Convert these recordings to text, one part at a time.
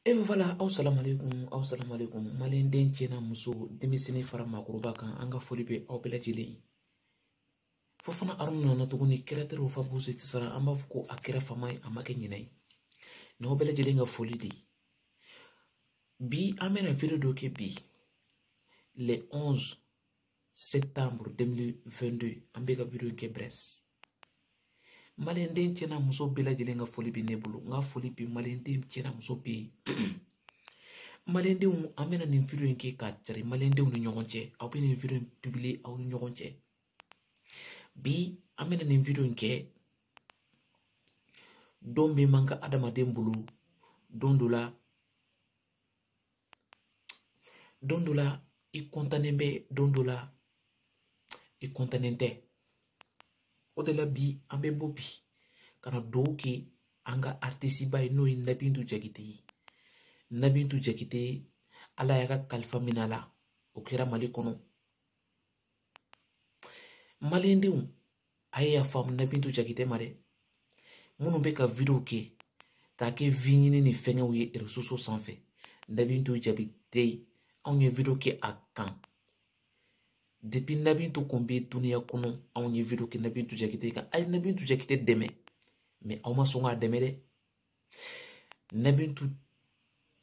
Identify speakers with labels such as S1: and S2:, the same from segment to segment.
S1: Et voilà, assalamu alaikum, Malien den tiena muso, demisini fara makuruba kan, anga foli be aw bɛɛ lajɛlen. Fofana aruna na tuguni kreateur fa busi tisara amba fuko akira fama a ma kɛ ɲinɛ ye. N'aw bɛɛ lajɛlen ka foli di. Bi an bɛna video dɔ kɛ bi. Le 11 septembre 2022 an bɛ ka video kɛ Brest. Malien den tiena muso bɛɛ lajɛlen ka foli bi ne bolo. Nga foli bi Malien den tiena muso bɛ Malien denw an bɛna nin video in kɛ ka cari Malien denw ni ɲɔgɔn cɛ. Aw bɛ nin video in publier aw ni ɲɔgɔn cɛ. Bi an bɛna nin video in kɛ don bɛ man ka adamaden bolo don dɔ la I kɔntannen bɛ don dɔ la I kɔntannen tɛ. O de la bi an bɛ bɔ bi ka na dugawu kɛ an ka artiste ba ye n'o ye Nabintu Jakite ye. Nabintu Jakite Ala y'a ka kalifa minɛ a la o kɛra Mali kɔnɔ. Malien denw a ye yafa Nabintu Jakite ma dɛ. Minnu bɛ ka video kɛ k'a kɛ vie ɲini ni fɛngɛw ye réseaux sociaux sanfɛ. Nabintu Jakite anw ye video kɛ a kan. Depuis Nabintu kun bɛ duniya kɔnɔ anw ye video kɛ Nabintu Jakite kan. A ye Nabintu Jakite dɛmɛ mais aw ma sɔn k'a dɛmɛ dɛ. Nabintu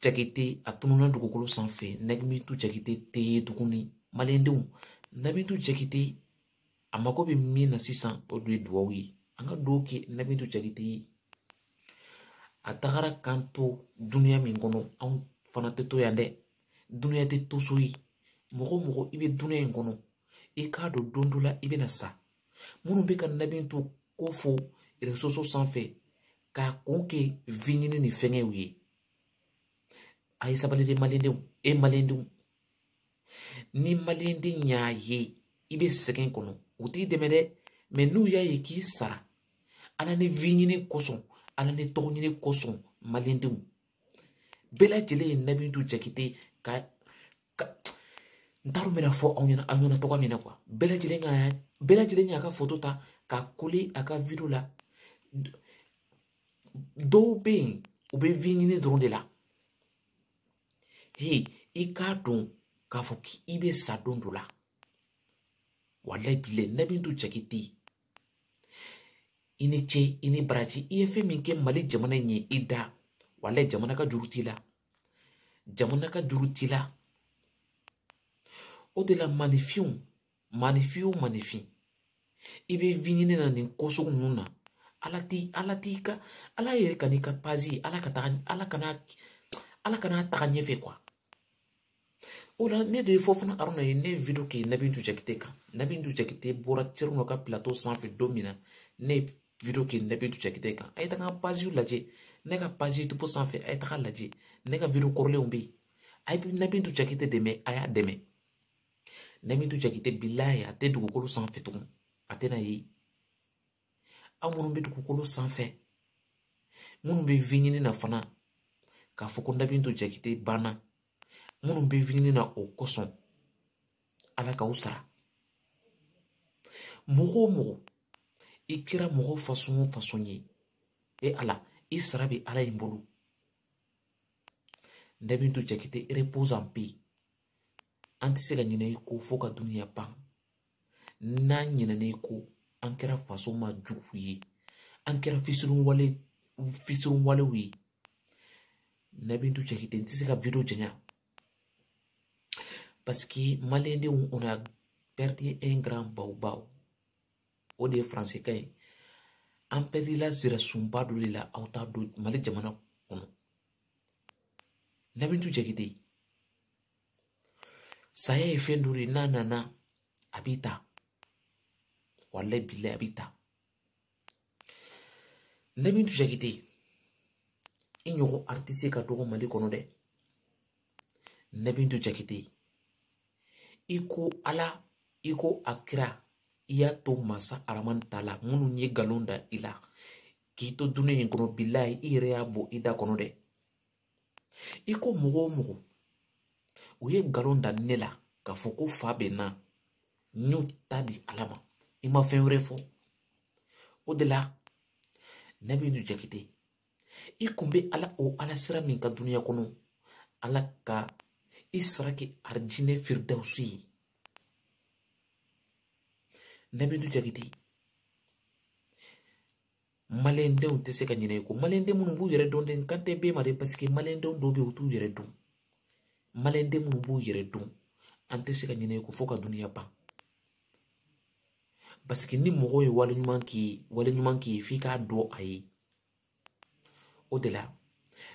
S1: Jakite a tununa dugukolo sanfɛ. Nabintu Jakite tɛ ye tuguni. Malien denw Nabintu Jakite a mago bɛ min na sisan o de ye dugawu ye. An ka dugawu kɛ Nabintu Jakite ye. A tagara kan to duniya min kɔnɔ anw fana tɛ to yan dɛ. Duniya tɛ to so ye. Mɔgɔ o mɔgɔ I bɛ duniya in kɔnɔ I k'a dɔn don dɔ la I bɛna sa. Minnu bɛ ka Nabintu ko fɔ réseaux sociaux sanfɛ k'a kun kɛ vie ɲini ni fɛngɛw ye. A ye sabali de Malien denw. Malien denw. Ni Malien den y'a ye I bɛ sɛgɛn kɔnɔ u t'i dɛmɛ dɛ. Mais n'u y'a ye k'i sara Ala ni vie ɲini kosɔn Ala ni tɔgɔ ɲini kosɔn Malien denw bɛɛ lajɛlen ye Nabintu Jakite ka n t'a dɔn n bɛna fɔ aw ɲɛna tɔgɔ min na quoi. Bɛɛ lajɛlen y'a ka photo ta k'a coller a ka video la. Dɔw bɛ yen u bɛ vie ɲini dɔrɔn de la. Hey, I k'a dɔn k'a fɔ k'i bɛ sa don dɔ la. Wallahi billahi Nabintu Jakite I ni ce I ni baraji I ye fɛn min kɛ Mali jamana in ye I da. Wallahi jamana ka juru t'i la. Jamana ka juru t'i la. O de la manifin I bɛ vie ɲini na nin ko sugu ninnu na. Ala yɛrɛ ka n'i ka page ye Ala kana taga ɲɛfɛ quoi. O la ne de ye Fofana Aruna ye ne ye video kɛ Nabintu Jakite kan. Nabintu Jakite bɔra Cɛrno ka plateau sanfɛ don min na ne ye video kɛ Nabintu Jakite kan. A ye taga n ka page lajɛ. Ne ka page YouTube sanfɛ a ye taga lajɛ. Ne ka video kɔrɔlenw bɛ yen. A ye Nabintu Jakite dɛmɛ a y'a dɛmɛ. Nabintu Jakite bilahi a tɛ dugukolo sanfɛ tugun. A tɛna ye. Aw minnu bɛ dugukolo sanfɛ minnu bɛ vie ɲini na fana k'a fɔ ko Nabintu Jakite banna. Minnu bɛ vie ɲini na o kosɔn Ala k'aw sara. Mɔgɔ o mɔgɔ I kɛra mɔgɔ façon o façon ye Ala I sara bɛ Ala in bolo. Nabintu Jakite repose en paix. An tɛ se ka ɲinɛ I ko fo ka duniya ban. N'an ɲinɛna I ko an kɛra faso ma jugu ye. An kɛra fisirunwalew ye. Nabintu Jakite n tɛ se ka video janya. Parce que Malien denw on a perdu un grand baobab. O de ye français kan ye. An perdila zirasunba dɔ de la aw t'a dɔn Mali jamana kɔnɔ. Nabintu Jakite saya ye fɛn dɔ de n'a nana a b'i ta. Wallahi billahi a b'i ta. Nabintu Jakite I ɲɔgɔn artiste ka dɔgɔ Mali kɔnɔ dɛ. Nabintu Jakite I ko Ala I ko a kira I y'a to masa Aramani Tala minnu ye nkalon da I la k'i to duniya in kɔnɔ bilahi I yɛrɛ y'a bɔ I da kɔnɔ dɛ. I ko mɔgɔ o mɔgɔ u ye nkalon da ne la k'a fɔ ko fa bɛ n na n y'o ta di Ala ma I ma fɛn wɛrɛ fɔ. O de la Nabintu Jakite I kun bɛ ala o ala sira min ka duniya kɔnɔ ala ka i sara kɛ arijinɛ firidawusi ye Nabitu Jakite maliyɛndenw tɛ se ka ɲinɛ i kɔ maliyɛnden minnu b'u yɛrɛ dɔn dɛ n kan tɛ bɛɛ ma dɛ parce que maliyɛndenw dɔw bɛ yen u t'u yɛrɛ dɔn maliyɛnden minnu b'u yɛrɛ dɔn an tɛ se ka ɲinɛ i kɔ fo ka duniya ban parce que ni mɔgɔw ye waleɲuman k'i ye f'i k'a dɔn a ye o de la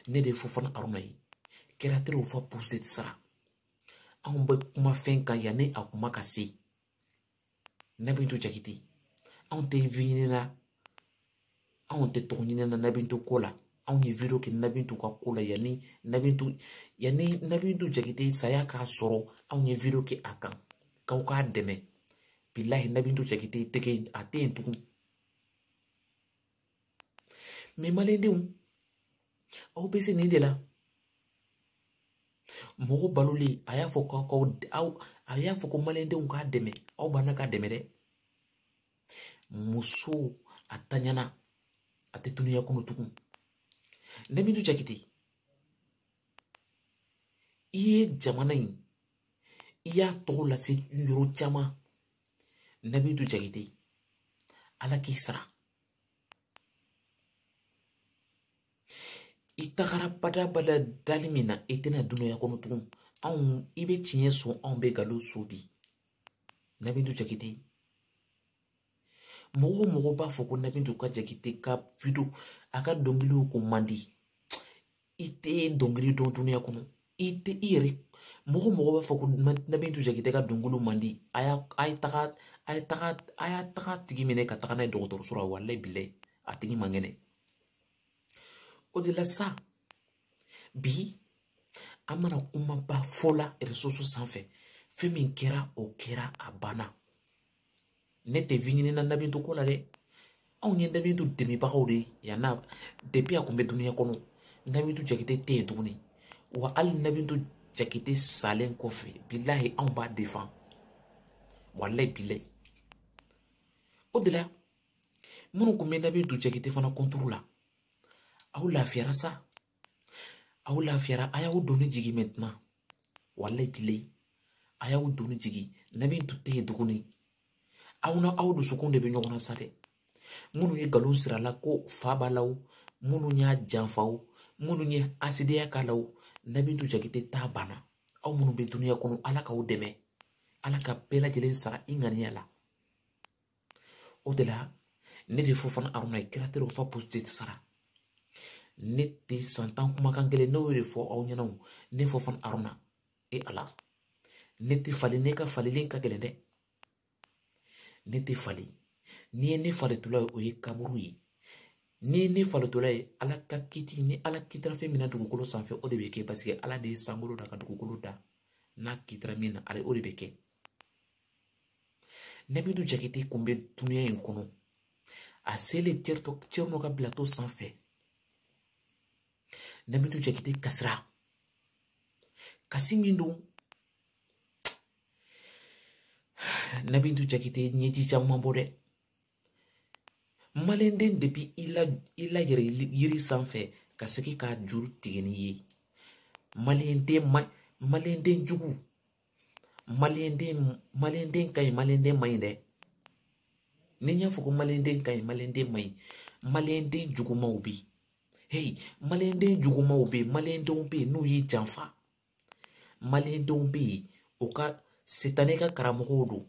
S1: ne de ye Fofana Haruna ye kɛra teriw fa pose sara anw bɛ kuma fɛn kan yanni a kuma ka se Nabitu Jakite anw tɛ ɲini na anw tɛ tɔgɔ ɲini na Nabitu ko la anw ye video kɛ Nabitu ka ko la yanni Nabitu Jakite saya k'a sɔrɔ anw ye video kɛ a kan k'aw k'a dɛmɛ bilahi Nabitu Jakite tɛgɛ a tɛ yen tugun mais maliyɛndenw aw bɛ se nin de la mɔgɔ balolen a y'a fɔ ko maliyɛndenw k'a dɛmɛ aw banna k'a dɛmɛ dɛ muso a taɲana a tɛ duniya kɔnɔ tugun Nabitu Jakite i ye jamana in i y'a tɔgɔ lase yɔrɔ caman Nabitu Jakite ala k'i sara i tagara badabada dali min na i tɛna duniya kɔnɔ tugun i bɛ tiɲɛ sɔn anw bɛ nkalon so bi Nabitu Jakite mɔgɔ o mɔgɔ b'a fɔ ko Nabitu ka Jakite ka video a ka dɔnkiliw ko man di i tɛ dɔnkili dɔn duniya kɔnɔ i tɛ i yɛrɛ mɔgɔ o mɔgɔ b'a fɔ ko Nabitu Jakite ka dɔnkiliw man di a y'a taga tigi minɛ ka taga n'a ye dɔgɔtɔrɔso la walayi bilayi a tigi man kɛnɛ o de la sa bi an mana kumaba fɔ la réseaux sanfɛ fɛn min kɛra o kɛra a banna ne tɛ ɲini na Nabitu ko la dɛ anw ye Nabitu dɛmɛbagaw de ye yanna depuis a kun bɛ duniya kɔnɔ Nabitu Jakite tɛ yen tuguni wa hali Nabitu Jakite salen kɔfɛ bilahi anw b'a défend walayi bilayi o de la minnu kun bɛ Nabitu Jakite fana contre la aw lafiyara sa aw lafiyara a y'aw donni jigi maintenant walayi bilayi a y'aw donni jigi Nabitu tɛ yen tuguni aw dusukun de bɛ ɲɔgɔn na sa dɛ minnu ye nkalon sira la ko fa b'a la o minnu y'a janfa o minnu ye asidenya k'a la o Nabitu Jakite t'a banna aw minnu bɛ duniya kɔnɔ ala k'aw dɛmɛ ala ka bɛɛ lajɛlen sara i ŋaniya la o de la ne de Fofana Haruna ye kɛra teriw fa pose sara ne tɛ san tan kumakan kelen ne y'o de fɔ aw ɲɛna o ne Fofana Haruna ala ne tɛ falen ne ka falelen ka gɛlɛn dɛ ne tɛ falen ni ye ne faletula ye o ye kaburu ye ni ye ne faletula ye ala ka kiti ni ala kitara fɛn min na dugukolo sanfɛ o de bɛ kɛ parce que ala de ye sankolo da ka dugukolo da n'a kitara min na ale o de bɛ kɛ Nabitu Jakite kun bɛ duniya in kɔnɔ a selen cɛw ka bilatɔ sanfɛ Nabitu Jakite kasira kasi min don Nabitu Jakite ɲɛji caman bɔ dɛ maliyɛnden depuis i la yɛrɛ yiri sanfɛ ka segin k'a juru tigɛ n'i ye maliyɛnden jugu maliyɛnden ka ɲi maliyɛnden man ɲi dɛ ni n y'a fɔ ko maliyɛnden ka ɲi maliyɛnden man ɲi maliyɛnden jugumanw bɛ yen hey maliyɛnden jugumanw bɛ yen maliyɛndenw bɛ yen n'u y'i janfa maliyɛndenw bɛ yen o ka sitanɛ ka karamɔgɔw don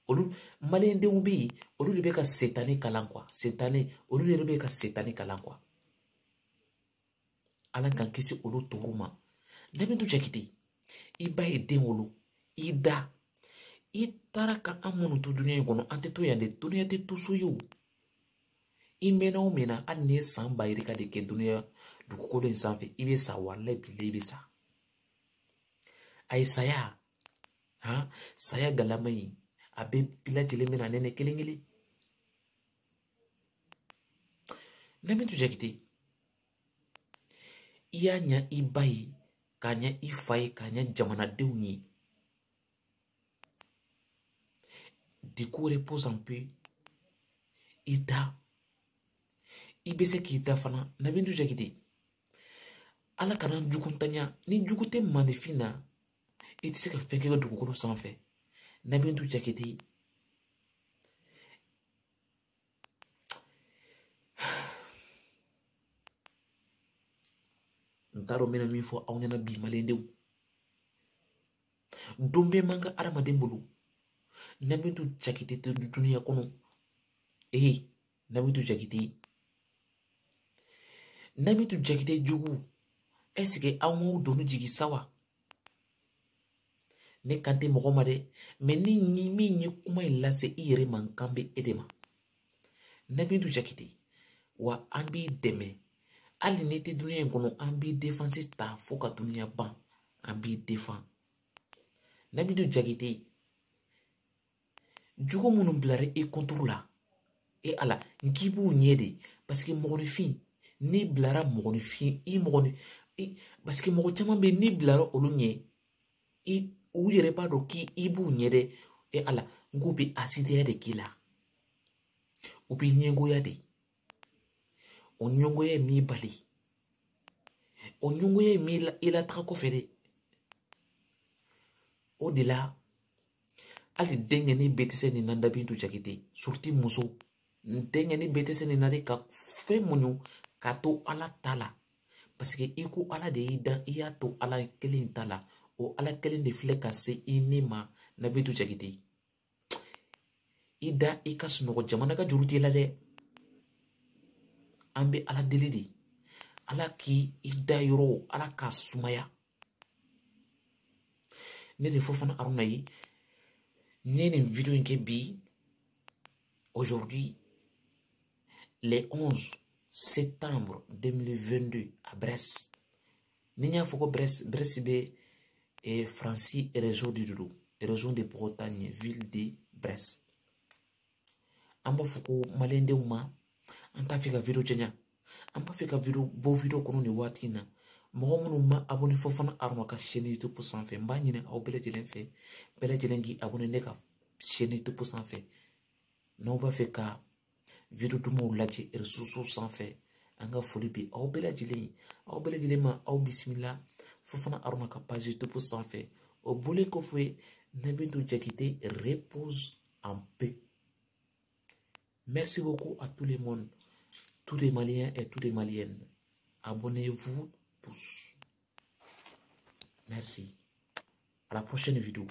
S1: olu maliyɛndenw bɛ yen olu de bɛ ka sitanɛ kalan olu de bɛ ka sitanɛ kalan ala k'an kisi olu tɔɔrɔ ma Nabitu Jakite i ba ye den wolo i taara ka an minnu to duniya in kɔnɔ an tɛ to yan dɛ duniya tɛ to so ye o i mɛnna o mɛnna hali ni ye san ba yirika de kɛ duniya dugukolo in sanfɛ i bɛ sa walayi bilayi i bɛ sa a ye saya galama in a bɛ bɛɛ lajɛlen bɛna nɛnɛ kelen kelen Nabitu Jakite i y'a ɲa i ba ye k'a ɲa i fa ye k'a ɲa jamanadenw ye du coup repose en paix i da i bɛ se k'i da fana Nabintu Jakite ala kana juguntanya ni jugu tɛ maninfin na i tɛ se ka fɛn kɛ ka dugukolo sanfɛ Nabintu Jakite n t'a dɔn n bɛna min fɔ aw ɲɛna bi maliyɛndenw don bɛɛ man ka adamaden bolo Nabintu Jakite tɛ duniya kɔnɔ Nabintu Jakite Nabintu Jakite jugu est-ce que aw m'aw donni jigi sa wa ne kan tɛ mɔgɔ ma dɛ mais ni min ye kuma in lase i yɛrɛ ma n kan bɛ e de ma Nabintu Jakite wa an b'i dɛmɛ hali n'i tɛ duniya in kɔnɔ an b'i défense ta fo ka duniya ban an b'i défend Nabintu Jakite jugu minnu bilara i contre la e ala n k'i b'u ɲɛ de parce que mɔgɔninfin n'i bilara mɔgɔninfin parce que mɔgɔ caman bɛ yen n'i bilara olu ɲɛ u yɛrɛ b'a dɔn k'i b'u ɲɛ dɛ e ala n k'u bɛ asidenya de k'i la u bɛ ɲɛngoya de o ɲɛngoya in m'i bali o ɲɛngoya in m'i lataga kɔfɛ dɛ o de la hali denkɛni bɛɛ tɛ se nin na Nabintu Jakite surtout muso denkɛni bɛɛ tɛ se nin na de ka fɛn muɲu k'a to ala ta la parce que i ko ala de y'i dan i y'a to ala kelen ta la o ala kelen de filɛ ka se i ni ma Nabintu Jakite i da i ka sunɔgɔ jamana ka juru t'i la dɛ an bɛ ala deli de ala k'i da yɔrɔ ala k'a sumaya ne de Fofana Haruna ye n ye nin video in kɛ bi aujourd'hui le 11 septembre 2022 à Brest ni n y'a fɔ ko Brest bɛ Faransi région de dodo région de Bretagne ville de Brest an b'a fɔ ko maliyɛndenw ma an t'a fɛ ka video cɛɲa an b'a fɛ ka bɔ video kɔnɔ nin waati in na mɔgɔ minnu ma abonné Fofana Haruna ka chaîne YouTube sanfɛ n b'a ɲini aw bɛɛ lajɛlen fɛ bɛɛ lajɛlen k'i abonné ne ka chaîne YouTube sanfɛ n'aw b'a fɛ ka video dumanw lajɛ réseaux sanfɛ an ka foli bɛ aw bɛɛ lajɛlen ma aw bisimila Fofana Haruna ka page YouTube sanfɛ o bolen kɔfɛ Nabintu Jakite repose en paix. Merci beaucoup à tout le monde, tous les Maliens et toutes les Maliennes. Abonnez-vous tous. Merci. À la prochaine vidéo.